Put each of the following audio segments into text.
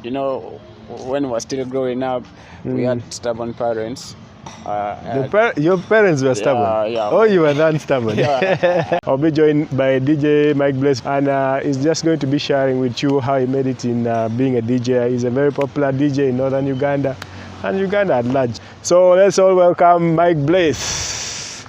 you know, when we were still growing up, we had stubborn parents. Your parents were stubborn? Yeah. Oh, you were that stubborn? Yeah. I'll be joined by DJ Mikeblaze, and he's just going to be sharing with you how he made it in being a DJ. He's a very popular DJ in northern Uganda and Uganda at large. So let's all welcome Mikeblaze.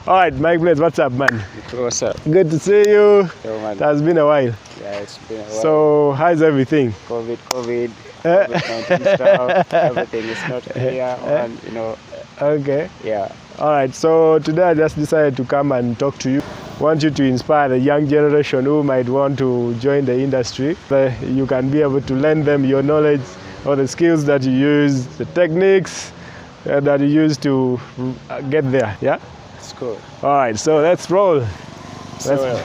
All right, Mikeblaze, what's up, man? What's up? Good to see you. Yo, man. It has been a while. Yeah, it's been a while. So how's everything? COVID-19 stuff, everything is not clear, and you know. Okay. Yeah. All right, so today I just decided to come and talk to you. Want you to inspire the young generation who might want to join the industry. You can be able to lend them your knowledge or the skills that you use, the techniques that you use to get there. Yeah? It's cool. All right, so let's roll. So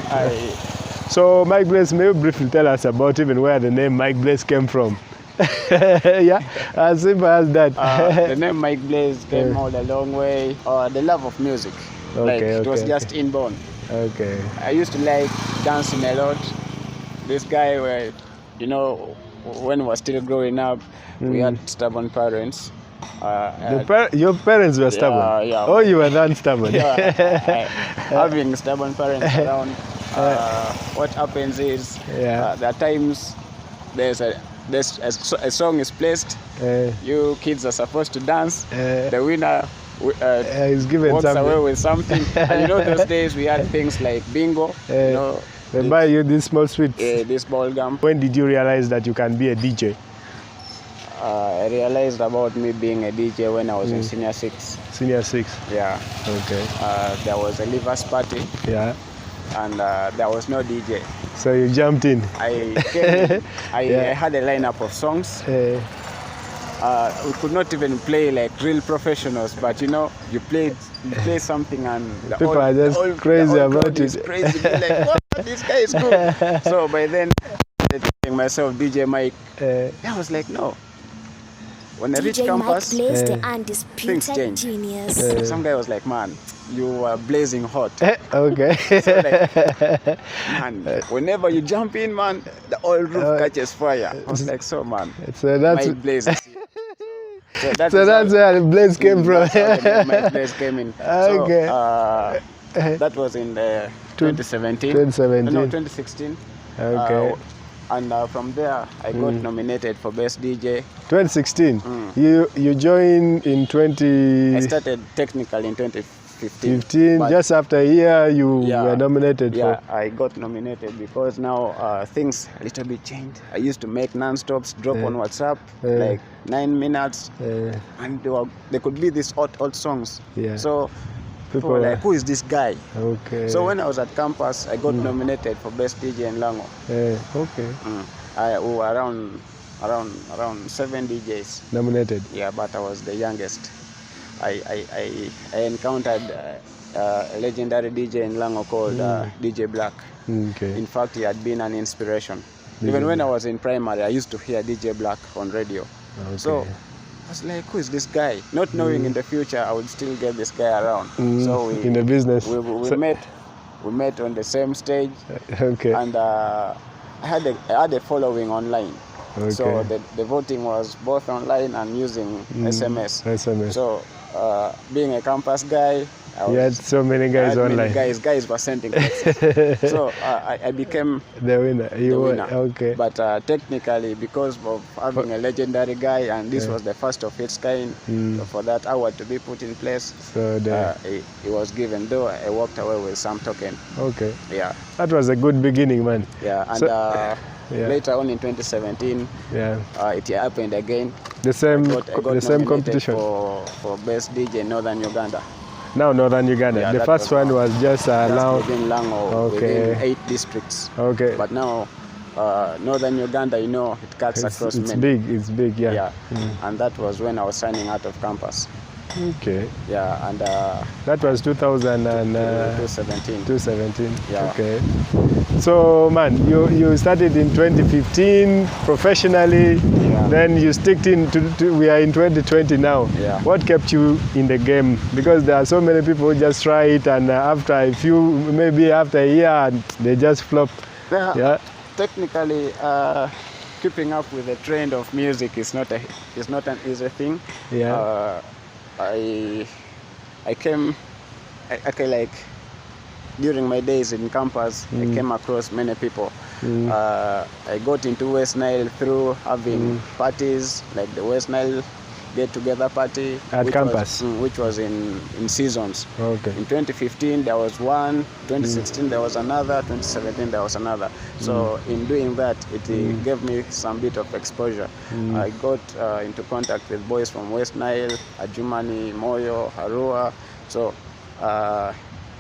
Mikeblaze, may you briefly tell us about even where the name Mikeblaze came from? Yeah, as simple as that. The name Mikeblaze came all a long way. The love of music. It was just inborn. Okay. I used to like dancing a lot. This guy, you know, when we were still growing up, we had stubborn parents. Your parents were stubborn? Yeah. Oh, you were that stubborn? Yeah. Having stubborn parents around, what happens is there are times a song is placed, you kids are supposed to dance, the winner is given walks something. away with something. And you know, those days we had things like bingo, you know, they buy you these small sweets. This ball gum. When did you realize that you can be a DJ? I realized about me being a DJ when I was in senior 6. Senior 6? Yeah. Okay. There was a leavers party. Yeah. And there was no DJ. So you jumped in? I came in. I had a lineup of songs. We could not even play like real professionals, but you know, you play something and people are just crazy about it. Crazy, like, what? This guy is good. So by then, I telling myself, DJ Mike, I was like, no. When I reached campus, things changed. Some guy was like, man, you are blazing hot. Okay. So like, man, whenever you jump in, man, the whole roof catches fire. I was like, so man, so that's Mikeblaze. So that's where the blaze came from. Mikeblaze came in. Okay. So, that was in 2017. 2017. No, 2016. Okay. And from there, I got nominated for Best DJ. 2016? You joined in 20... I started technical in 2015. 15, just after a year you were nominated for... Yeah, I got nominated because now things a little bit changed. I used to make non-stops, drop on WhatsApp, like 9 minutes, and they could be these old songs. Yeah. So people were like, who is this guy? Okay. So when I was at campus, I got nominated for Best DJ in Lango. Okay. We were around 7 DJs. Nominated? Yeah, but I was the youngest. I encountered a legendary DJ in Lango called DJ Black. Okay. In fact, he had been an inspiration. Even when I was in primary, I used to hear DJ Black on radio. Okay. So I was like, who is this guy? Not knowing in the future I would still get this guy around. So in the business. We met on the same stage. Okay. And I had a following online. Okay. So the voting was both online and using SMS. SMS. So being a campus guy, you had so many guys online. Guys were sending texts. So I became the winner. You were, okay. But technically, because of having a legendary guy, and this was the first of its kind, so for that award to be put in place, so it was given. Though I walked away with some token. Okay. Yeah. That was a good beginning, man. Yeah, and later on in 2017, it happened again. The same competition for Best DJ in Northern Uganda. Now Northern Uganda. The first one was just within Lango, within 8 districts. Okay. But now Northern Uganda, you know, it cuts across many. It's big, yeah. Yeah. And that was when I was signing out of campus. Okay. Yeah, and that was 2017. 2017. Yeah. Okay. So, man, you started in 2015 professionally. Yeah. Then you sticked in we are in 2020 now. Yeah. What kept you in the game? Because there are so many people who just try it, and after a year, they just flop. Yeah. Technically, keeping up with the trend of music is not an easy thing. Yeah. I came, like during my days in campus, I came across many people. I got into West Nile through having parties like the West Nile get-together party at campus, which was in seasons. Okay. In 2015 there was one, 2016 there was another, 2017 there was another. So in doing that, it gave me some bit of exposure. I got into contact with boys from West Nile, Adjumani, Moyo, Arua, so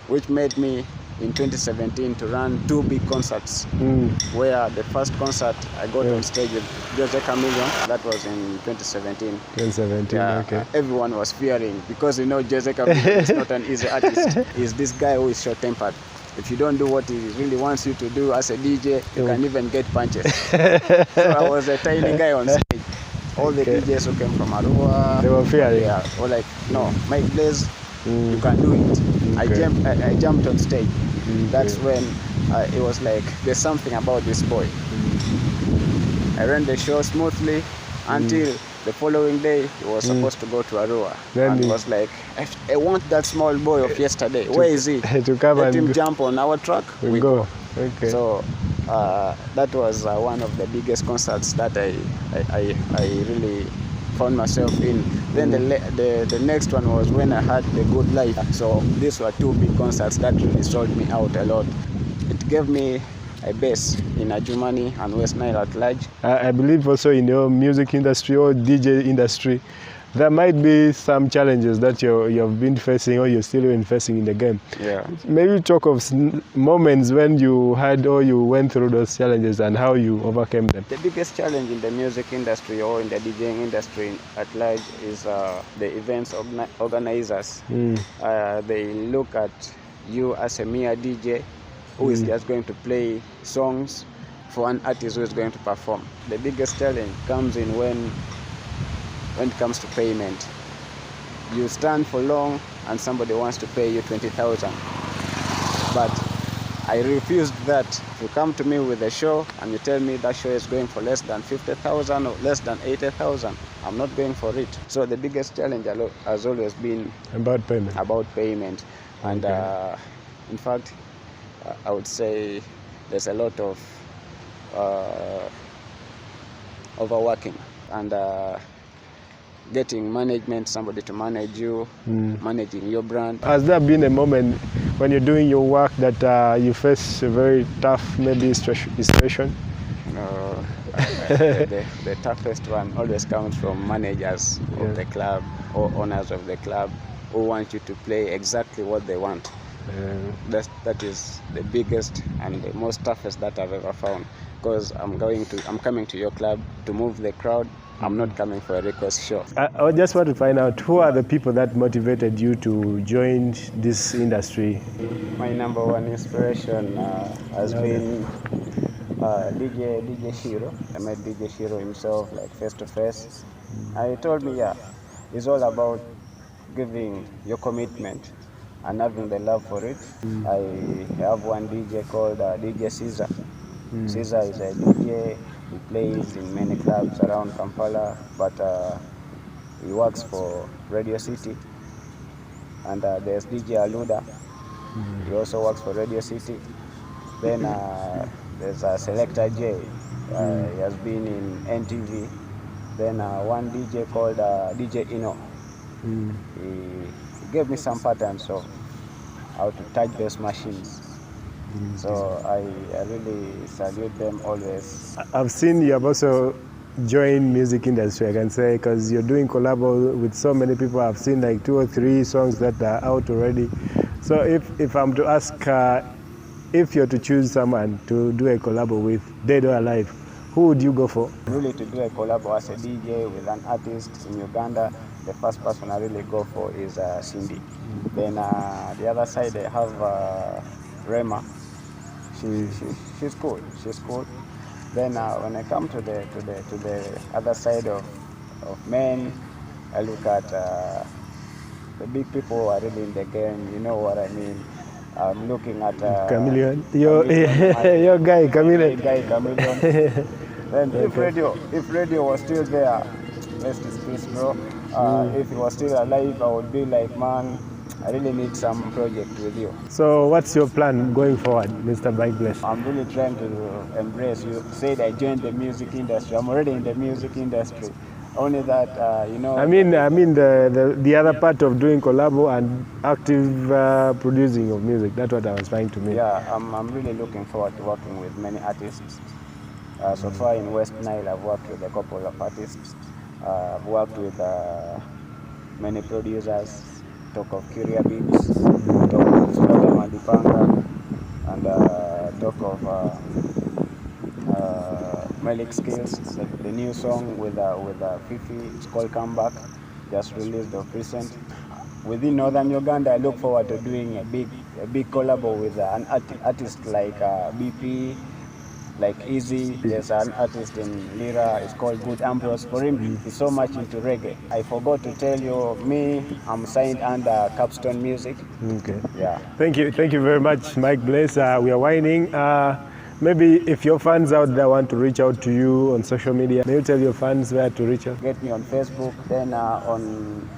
which made me in 2017 to run 2 big concerts, where the first concert I got on stage with Jose Chameleon. That was in 2017. 2017, yeah, okay. Everyone was fearing, because Jose Chameleon is not an easy artist. He's this guy who is short-tempered. If you don't do what he really wants you to do as a DJ, you can even get punches. So I was a tiny guy on stage. All the DJs who came from Arua, they were fearing. Yeah, or like, no, Mikeblaze, you can do it. I jumped on stage. That's when it was like, there's something about this boy. I ran the show smoothly until the following day he was supposed to go to Arua. And was like, I want that small boy of yesterday. Where is he? To come Let him jump on our truck. We go. Okay. So that was one of the biggest concerts that I really found myself in. Then the next one was when I had The Good Life. So these were 2 big concerts that really sold me out a lot. It gave me a base in Adjumani and West Nile at large. I believe also in your music industry or DJ industry, there might be some challenges that you've been facing or you're still even facing in the game. Yeah. Maybe talk of moments when you had or you went through those challenges and how you overcame them. The biggest challenge in the music industry or in the DJing industry at large is the events organizers. They look at you as a mere DJ who is just going to play songs for an artist who is going to perform. The biggest challenge comes in when it comes to payment. You stand for long and somebody wants to pay you 20,000. But I refused that. If you come to me with a show and you tell me that show is going for less than 50,000 or less than 80,000, I'm not going for it. So the biggest challenge has always been about payment. And in fact, I would say there's a lot of overworking and getting management, somebody to manage you, managing your brand. Has there been a moment when you're doing your work that you face a very tough maybe situation? The toughest one always comes from managers of the club or owners of the club who want you to play exactly what they want. That is the biggest and the most toughest that I've ever found, because I'm coming to your club to move the crowd. I'm not coming for a request show. I just want to find out, who are the people that motivated you to join this industry? My number one inspiration has been DJ Shiro. I met DJ Shiro himself, like face to face. He told me, it's all about giving your commitment and having the love for it. I have one DJ called DJ Caesar. Caesar is a DJ. He plays in many clubs around Kampala, but he works for Radio City. And there's DJ Aluda. He also works for Radio City. Then there's Selector J. He has been in NTV. Then one DJ called DJ Ino. He gave me some patterns of how to touch those machines. So I really salute them always. I've seen you have also joined music industry, I can say, because you're doing collab with so many people. I've seen like 2 or 3 songs that are out already. So if I'm to ask, if you're to choose someone to do a collab with, dead or alive, who would you go for? Really, to do a collab as a DJ with an artist in Uganda, the first person I really go for is Cindy. Then the other side I have Rema. She's cool. Then when I come to the other side of men, I look at the big people who are really in the game. You know what I mean? I'm looking at Chameleon. Your guy Chameleon. Then if radio was still there, rest in peace, bro. If he was still alive, I would be like, man, I really need some project with you. So what's your plan going forward, Mr. Mikeblaze? I'm really trying to embrace. You said I joined the music industry. I'm already in the music industry. Only that, I mean the other part of doing collabo and active producing of music. That's what I was trying to mean. Yeah, I'm really looking forward to working with many artists. So far in West Nile, I've worked with a couple of artists. I've worked with many producers. Talk of Curia Beats, talk of Slaughter Madipanga, and talk of Malik Skills, the new song with Fifi. It's called Comeback, just released of recent. Within Northern Uganda, I look forward to doing a big collabo with an artist like BP, like Easy. There's an artist in Lira, it's called Good Ambrose. For him, he's so much into reggae. I forgot to tell you, I'm signed under Capstone Music. Okay. Yeah. Thank you very much, Mikeblaze. We are winding. Maybe if your fans out there want to reach out to you on social media, may you tell your fans where to reach out? Get me on Facebook, then on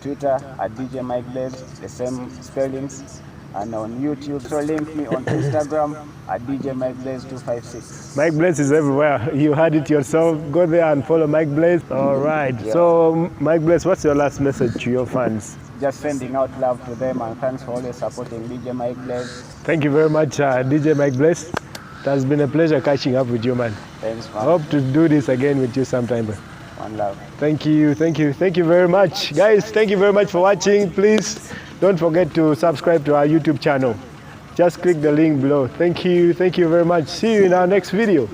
Twitter at DJ Mikeblaze, the same spellings. And on YouTube, so link me on Instagram at DJ Mikeblaze 256. Mikeblaze is everywhere. You heard it yourself. Go there and follow Mikeblaze. All right. Yeah. So, Mikeblaze, what's your last message to your fans? Just sending out love to them, and thanks for always supporting DJ Mikeblaze. Thank you very much, DJ Mikeblaze. It has been a pleasure catching up with you, man. Thanks, man. I hope to do this again with you sometime. One love. Thank you very much. Guys, thank you very much for watching. Please don't forget to subscribe to our YouTube channel. Just click the link below. Thank you very much. See you in our next video.